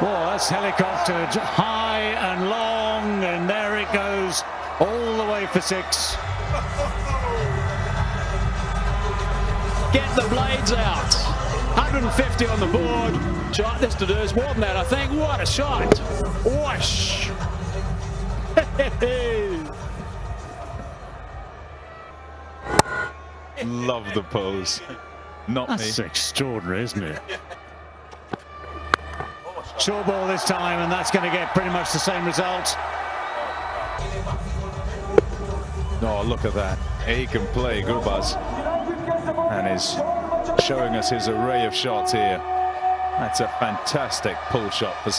Oh, that's helicoptered high and long, and there it goes, all the way for 6. Get the blades out. 150 on the board. Shot this to do is more than that, I think. What a shot. Whoosh. Love the pose. Not That's me. extraordinary, isn't it? Short ball this time, and that's going to get pretty much the same result. Oh, look at that. He can play, Gurbaz. And is showing us his array of shots here. That's a fantastic pull shot for